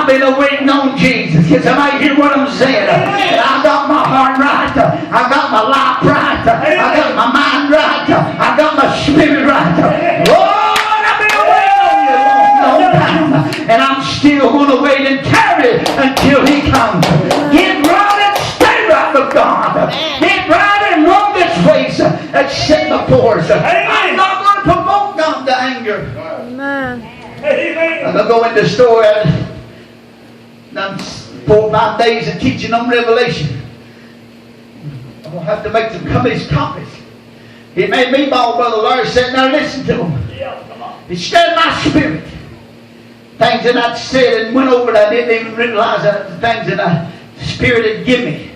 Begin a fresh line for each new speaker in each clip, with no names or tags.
been waiting on Jesus. Can somebody hear what I'm saying? And I got my heart right. I got my life right. I got my mind right. I got my spirit right. Lord, I've been waiting on you a long time. And I'm still going to wait and tarry until He comes. Get right and stay right with God. Get right and run this race that's set before us. I'm not going to provoke God to anger.
Amen.
I'm going to go into the store. Done 4 or 5 days of teaching on Revelation. I'm going to have to make some copies. He made me bald, Brother Larry, sitting there listening to him. It stirred my spirit. Things that I'd said and went over that I didn't even realize that the things that the Spirit had given me.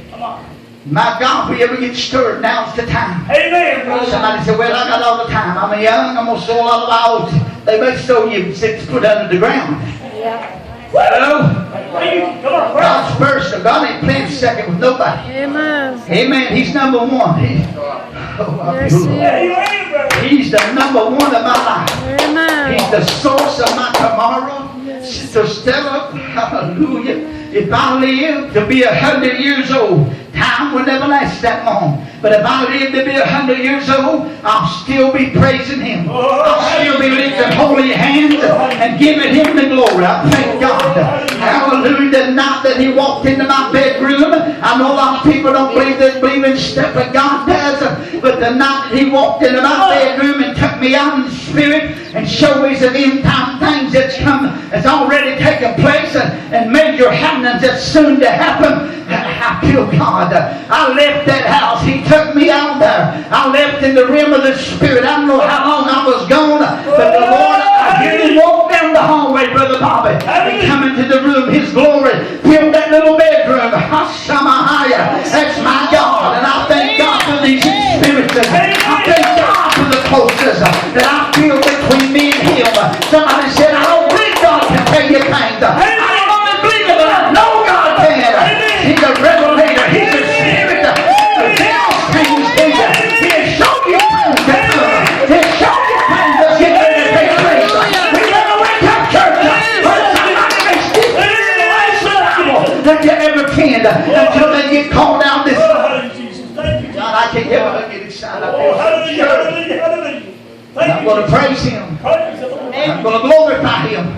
My God, if we ever get stirred, now's the time.
Amen, brother.
Somebody said, well, I got all the time. I'm young, I'm going to sow a lot of oats. They may sow you 6 foot under the ground.
Yeah.
Hello?
Come on,
God's first, so God ain't playing second with nobody.
Amen.
Amen. He's number one. He's the number one of my life.
Amen.
He's the source of my tomorrow. Sister Stella, hallelujah. If I live to be 100 years old, time will never last that long. But if I live to be 100 years old, I'll still be praising Him. I'll still be lifting holy hands and giving Him the glory. I thank God. Hallelujah. The night that He walked into my bedroom, I know a lot of people don't believe in stuff that God does, but the night that He walked into my bedroom and took me out in the Spirit and showed me some end time things that's already taken place and major happenings that's soon to happen. I feel God. I left that house. He took me out there. I left in the realm of the Spirit. I don't know how long I was gone, but the Lord, I hear Him walk down the hallway, Brother Bobby, and come into the room. His glory filled that little bedroom. Hashamahaya. That's my God. And I thank God for these experiences. I thank God for the closeness that I feel between me and Him. Somebody said, I don't believe God can tell you things. I don't only believe it, but I know God can. He's a revelator. He's a spirit. He'll things to you. He'll show you things that He'll show you things that's getting ready to take place. We never wake up church. But somebody may stick to the last Bible that you ever can until they get called out this way. God, I can't ever get excited. I feel sure. I'm going to praise Him. I'm going to glorify Him.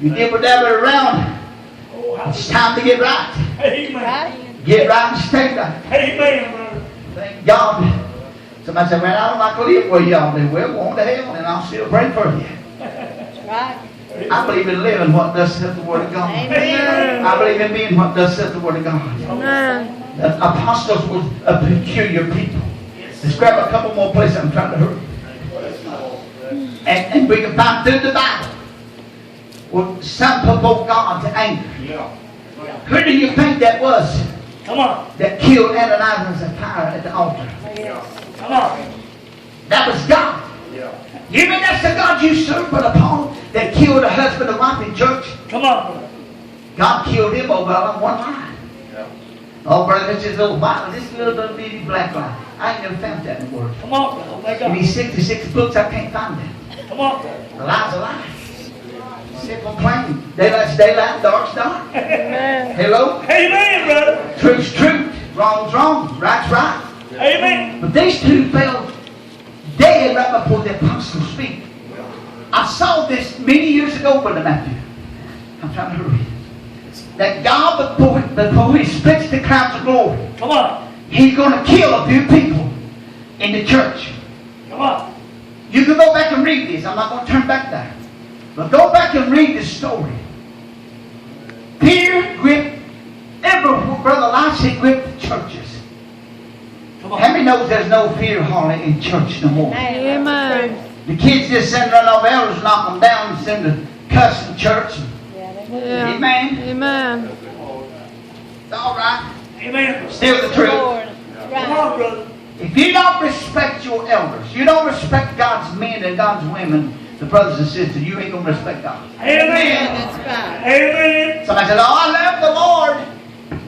You dibble dabble around. It's time to get right.
Amen.
Get right and stay right.
Amen, brother.
Thank God. Somebody said, man, I don't like to live where y'all do. Well, go on to hell and I'll still pray for you.
Right.
I believe in living what thus saith the Word of God.
Amen.
I believe in being what thus saith the Word of God.
Amen.
The apostles were a peculiar people. Let's grab a couple more places. I'm trying to hurry. And we can find through the Bible. Well, some provoked God to anger. Who do you think that was?
Come on.
That killed Ananias and Sapphira at the altar?
Come on.
That was God. You mean that's the God you serve, Brother Paul, that killed a husband and wife in church?
Come on.
God killed him over on one line. Oh, brother, this is a little Bible. This little bitty black line. I ain't never found that in the Word.
Come on, brother.
In these 66 books, I can't find that.
Come on.
The lie's a lie. Simple, plain. Daylight's daylight, dark's dark.
Amen.
Hello?
Amen, brother.
Truth's truth. Wrong's wrong. Right's right.
Amen.
But these two fell dead right before the apostles speak. I saw this many years ago, Brother Matthew. I'm trying to hurry. That God, before He splits the clouds of glory,
Come on.
He's going to kill a few people in the church.
Come on.
You can go back and read this. I'm not going to turn back there. But go back and read this story. Fear gripped everywhere. Brother Elisha gripped the churches.
Come on.
How many knows there's no fear hardly in church no more?
Amen.
The kids just send run off elders, knock them down, and send to cuss in church.
Yeah.
Amen.
Amen.
It's all right.
Amen.
Still the truth.
Come on, brother.
If you don't respect your elders, you don't respect God's men and God's women, the brothers and sisters, you ain't going to respect God.
Amen.
That's right.
Amen.
Somebody said, oh, I love the Lord.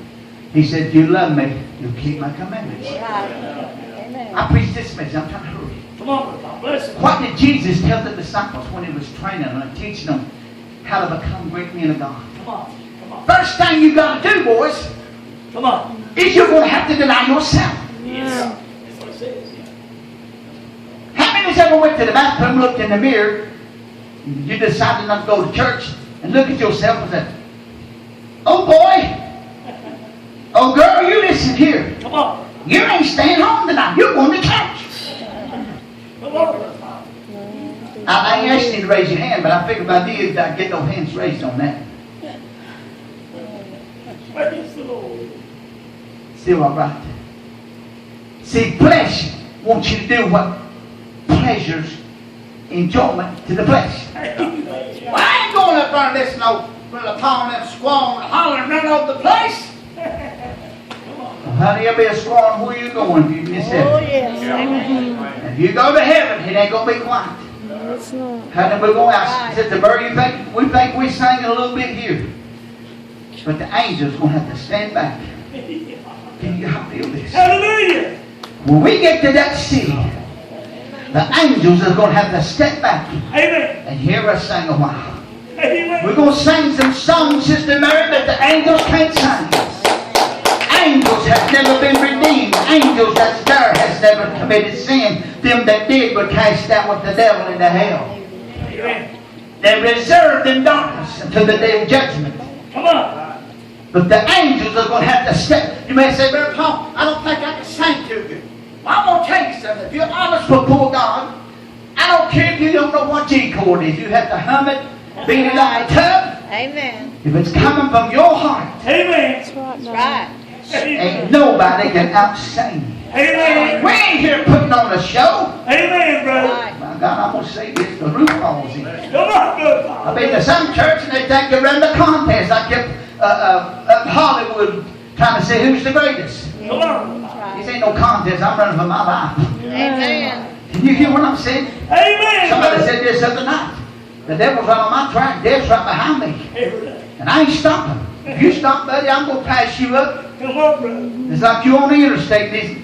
He said, if you love me, you'll keep my commandments.
Amen.
I preached this message. I'm trying to hurry.
Come on, brother. God bless you.
What did Jesus tell the disciples when He was training them and teaching them how to become great men of God.
Come on. Come on.
First thing you got to do, boys,
Come on.
is you're going to have to deny yourself.
Yes. That's what it says.
How many's ever went to the bathroom, looked in the mirror, and you decided not to go to church, and look at yourself and said, oh boy, oh girl, you listen here.
Come on.
You ain't staying home tonight. You're going to church.
Come on.
I ain't asking you to raise your hand, but I figured if I did, I'd get no hands raised on that.
Praise the Lord.
Still all right. See, flesh wants you to do what pleasures enjoyment to the flesh. Well, I ain't going up there and listen to Brother Paul and squall and holler and run over the place. Well, honey, you'll be a squall where you going if you miss
Oh,
heaven.
yes. Amen.
If you go to heaven, it ain't going to be quiet.
No, it's not.
Honey, we're going out. Sister Bird, we think we sang a little bit here. But the angels going to have to stand back. Can you feel this?
Hallelujah.
When we get to that city, the angels are going to have to step back
Amen.
and hear us sing a while.
Amen.
We're going to sing some songs, Sister Mary, that the angels can't sing. Angels have never been redeemed. Angels that's there has never committed sin. Them that did were cast out with the devil into hell.
Amen.
They're reserved in darkness until the day of judgment.
Come on.
But the angels are going to have to step. You may say, Brother Paul, I don't think I can sing to you. Well, I'm going to tell you something. If you're honest before God, I don't care if you don't know what G chord is. You have to hum it, beat it on the tub.
Amen.
If it's coming from your heart,
Amen.
That's right.
That's
Now.
right.
ain't nobody can outsing you.
Amen.
We ain't here putting on a show.
Amen, brother.
Right.
My God, I'm going to say this. The roof falls in.
Come on, brother.
I've been to some church and they think they're running a contest. I kept up in Hollywood trying to say who's the greatest.
Come on.
That's right.
This ain't no contest. I'm running for my life.
Amen.
Can you hear what I'm saying?
Amen.
Somebody
brother.
said this other night. The devil's right on my track. Death's right behind me.
Every day.
And I ain't stopping. If you stop, buddy, I'm going to pass you up.
Come on, brother.
It's like you on the interstate. These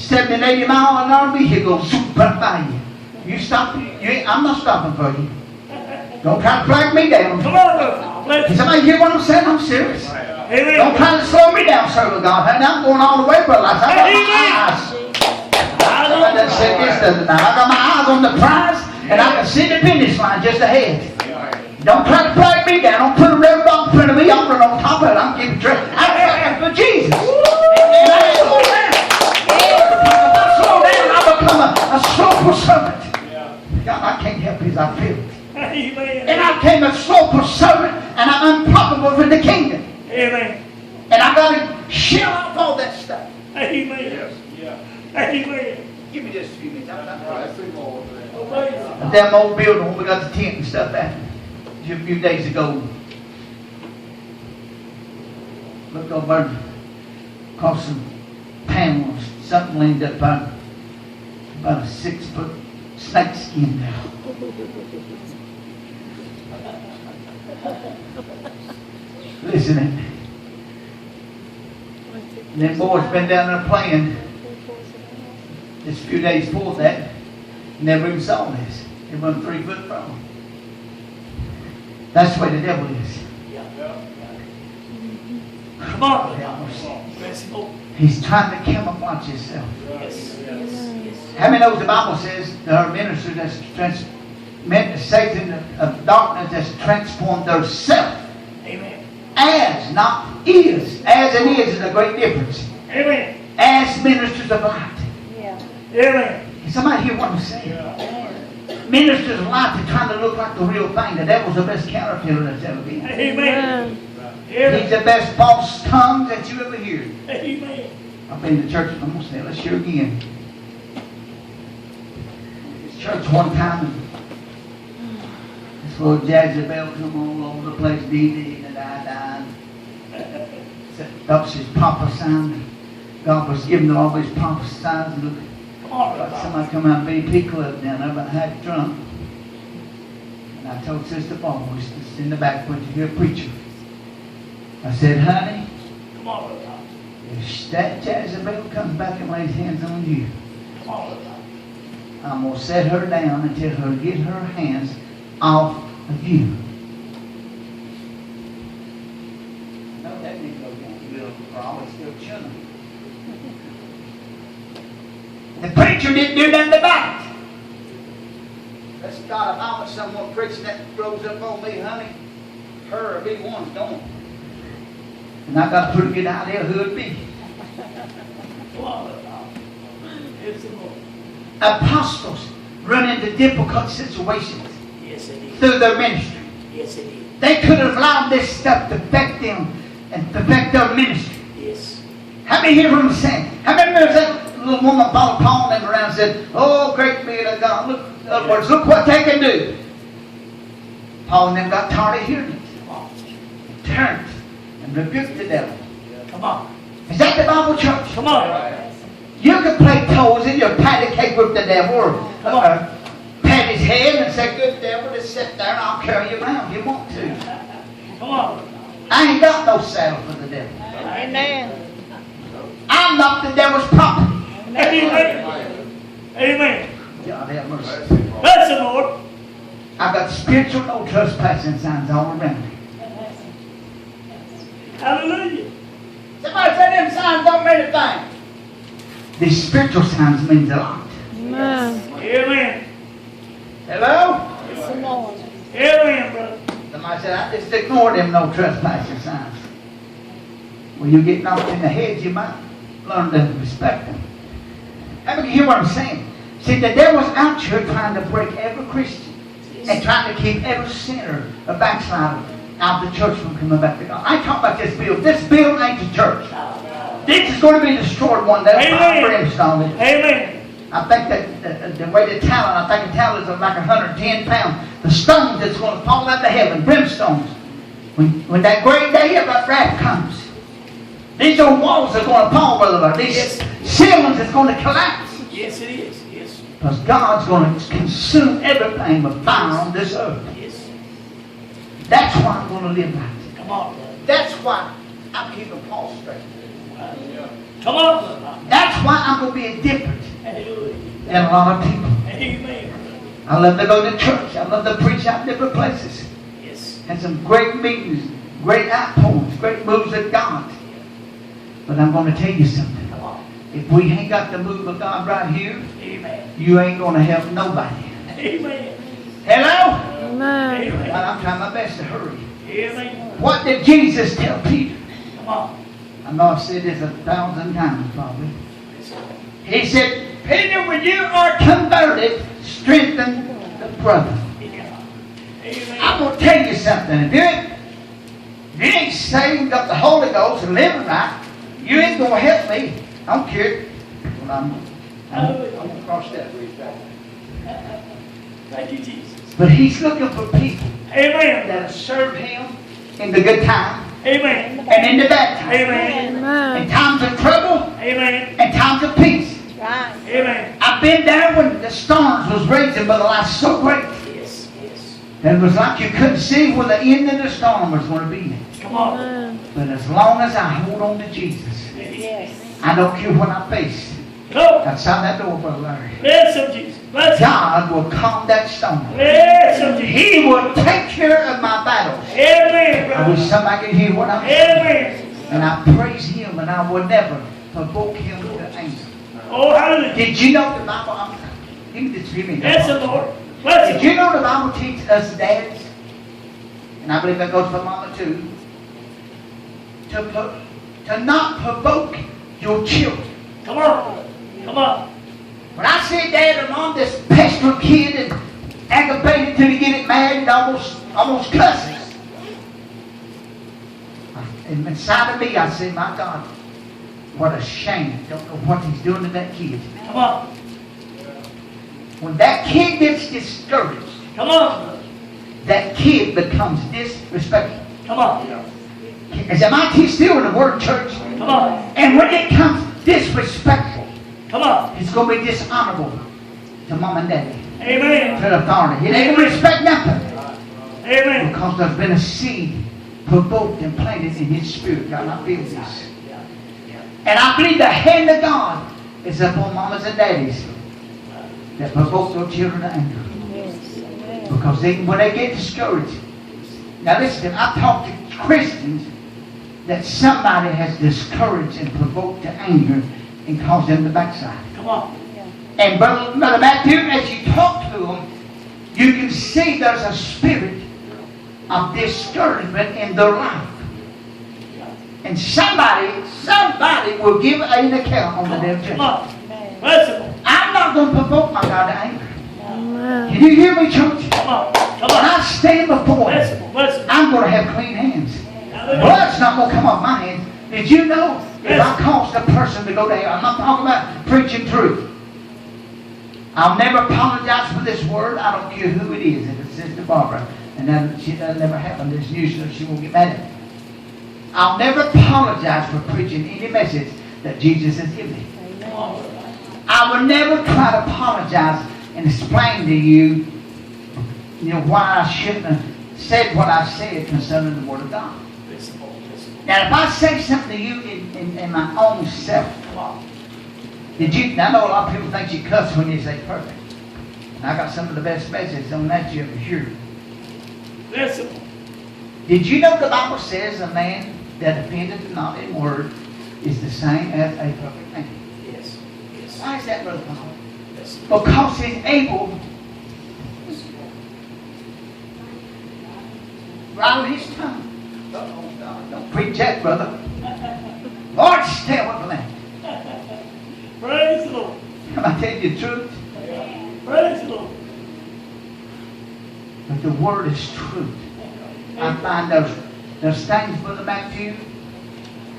70 and 80 mile an hour vehicles zoom right by you. You stop. I'm not stopping for you. Don't try to flag me down.
Come on, brother. Bless
Can
you.
somebody hear what I'm saying? I'm serious. Don't
Amen.
try to slow me down, servant of God. Honey, I'm going all the way, brother. I got my eyes. I done said this the other night. I got my eyes on the prize, and I can see the finish line just ahead. Don't try to flag me down. Don't put a red dot in front of me. I'm running on top of it. I'm keeping track. I'm fighting for Jesus. And I slow down. If I slow down, I become a slothful servant. God, I can't help it as I feel it.
Amen.
And I became a slothful servant, and I'm unprofitable for the kingdom.
Amen.
And I got to shell off all that stuff.
Amen. Amen.
Give me just a few minutes.
Obey
That damn old building where we got the tent and stuff at a few days ago. Looked over across some panels. Something leaned up on about a 6-foot snake skin there. Listen, and them boys been down there playing just a few days before that. Never even saw this. They run 3 foot from them. That's the way the devil is.
Come on. Bless you.
He's trying to camouflage himself.
Yes.
How many knows the Bible says there are ministers that's Satan of darkness that's transformed their self
Amen.
as, not is. As and is a great difference.
Amen.
As ministers of light.
Yeah.
Amen.
Can somebody hear what I'm saying? Ministers of light are trying to look like the real thing. The devil's the best counterfeiter that's ever been.
Amen.
He's
Amen.
the best false tongue that you ever hear.
Amen.
I've been to church, I'm going to say, let's hear again. This church one time, and this little Jezebel come all over the place, dee and die. That was his prophesying. God was giving them all these prophesying. And look,
Come on,
like
brother.
somebody come out of BP Club down there about half drunk. And I told Sister Paul, we was in the back, went to hear a preacher. I said, honey,
Come on, brother.
if that Jezebel comes back and lays hands on you,
Come on, brother.
I'm going to set her down and tell her to get her hands off of you. didn't do nothing about it. That's God, if I was someone preaching that rose up on me, honey, her or me one's gone. And I got a pretty good idea who it'd be.
Come on, God. It's the Lord.
Apostles run into difficult situations
Yes, it is.
through their ministry.
Yes, it is.
They could have allowed this stuff to affect them and to affect their ministry.
Yes.
How many hear what I'm saying? How many remember that little woman followed Paul and them around and said, "Oh, great man of God, look, in other words, look what they can do." Paul and them got tired of hearing it.
Come on.
Turned and rebuked the devil.
Come on.
Is that the Bible, church?
Come on.
You can play toes in your patty cake with the devil or
Come on.
pat his head and say, "Good devil, just sit there and I'll carry you around if you want to."
Come on.
I ain't got no saddle for the devil.
Amen.
I'm not the devil's property.
Amen. Amen.
God have mercy.
Bless the Lord.
I've got spiritual no trespassing signs all around me.
Hallelujah.
Somebody said them signs don't mean a thing. These spiritual signs means a lot.
Amen.
Amen.
Hello?
It's the Lord.
Amen, brother.
Somebody said, I just ignore them no trespassing signs. When you get knocked in the head, you might learn to respect them. How many hear what I'm saying? See, the devil's out here trying to break every Christian and trying to keep every sinner, a backslider, out of the church from coming back to God. I talk about this build. This build ain't the church. This is going to be destroyed one day.
Amen.
Brimstone.
Amen.
I think that the way the talent, I think the talent is like 110 pounds. The stones that's going to fall out of heaven, brimstones. When that great day of that wrath comes, these old walls are going to fall, Brother Lord. These ceilings is going to collapse.
Yes, it is. Yes.
Because God's going to consume everything with fire on this earth.
Yes.
That's why I'm going to live like it.
Come on, brother.
That's why I'm keeping Paul straight.
Come on, brother.
That's why I'm going to be different
Hallelujah.
than a lot of people.
Amen.
I love to go to church. I love to preach out in different places.
Yes.
Had some great meetings, great outpourings, great moves of God. But I'm going to tell you something.
Come on.
If we ain't got the move of God right here,
Amen.
you ain't going to help nobody.
Amen.
Hello?
Amen.
Well,
Amen.
I'm trying my best to hurry.
Amen.
What did Jesus tell Peter?
Come on.
I know I've said this 1,000 times probably. He said, Peter, when you are converted, strengthen the brother.
Yeah.
I'm
Amen.
going to tell you something. If you ain't saved, got the Holy Ghost and living right, you ain't going to help me. I don't care. Well, I'm going to cross that bridge back.
Thank you, Jesus.
But he's looking for people
Amen.
that'll serve him in the good time
Amen.
and in the bad time.
Amen.
In
Amen.
times of trouble
Amen.
and times of peace.
Right.
Amen.
I've been there when the storms was raging, but the light so great
Yes. Yes.
that it was like you couldn't see where the end of the storm was going to be.
Come on.
Amen.
But as long as I hold on to Jesus,
Yes.
I don't care what I face.
Go.
Outside that door, Brother Larry,
Bless him, Jesus. Bless him.
God will calm that storm.
Bless him, Jesus.
He will take care of my battles.
Amen,
I wish
brother.
somebody could hear what I'm saying.
Amen.
And I praise Him, and I will never provoke Him to anger.
Oh, hallelujah.
Did you know the Bible? Give me this. Give me
Bless
that.
the Lord. Bless
Did
him.
you know the Bible teaches us dads, and I believe that goes for Mama too, to not provoke your children.
Come on. Come on.
When I see dad or mom this pestering kid and aggravated till he get it mad and almost cusses, and inside of me I say, my God, what a shame. Don't know what he's doing to that kid.
Come on.
When that kid gets discouraged,
Come on.
that kid becomes disrespectful.
Come on.
Is MIT still in the Word Church?
Come on.
And when it comes disrespectful,
Come on.
it's going to be dishonorable to mom and daddy,
Amen.
to the authority. It ain't going to respect nothing
Amen.
because there's been a seed provoked and planted in his spirit. God, I feel this. And I believe the hand of God is upon mamas and daddies that provoke their children to anger.
Yes. Amen.
Because when they get discouraged. Now listen, I've talked to Christians that somebody has discouraged and provoked to anger and caused them to backslide.
Come on.
And Brother Matthew, as you talk to them, you can see there's a spirit of discouragement in their life. And somebody will give an account on the day of judgment. I'm not going to provoke my God to anger. Can you hear me, church? When I stand before Him, I'm going to have clean hands. Blood's not going to come off my hands. Did you know if I caused a person to go to hell, I'm not talking about preaching truth. I'll never apologize for this word. I don't care who it is. If it's Sister Barbara, and that'll never happen. There's usually she won't get mad at me. I'll never apologize for preaching any message that Jesus has given me. I will never try to apologize and explain to you, why I shouldn't have said what I said concerning the Word of God. Now, if I say something to you in my own self, I know a lot of people think you cuss when you say perfect. And I got some of the best messages on that you ever hear. Did you know the Bible says a man that offendeth not in word is the same as a perfect man?
Yes.
Why is that, Brother Paul?
Yes.
Because he's able bridle his tongue. Oh, God, don't preach that, brother. Lord, stay away from that.
Praise the Lord.
Am I telling you the truth?
Praise the Lord.
But the Word is truth. I find those things, Brother Matthew,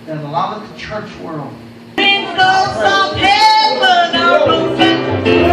that a lot of the church world.
Windows of heaven are open.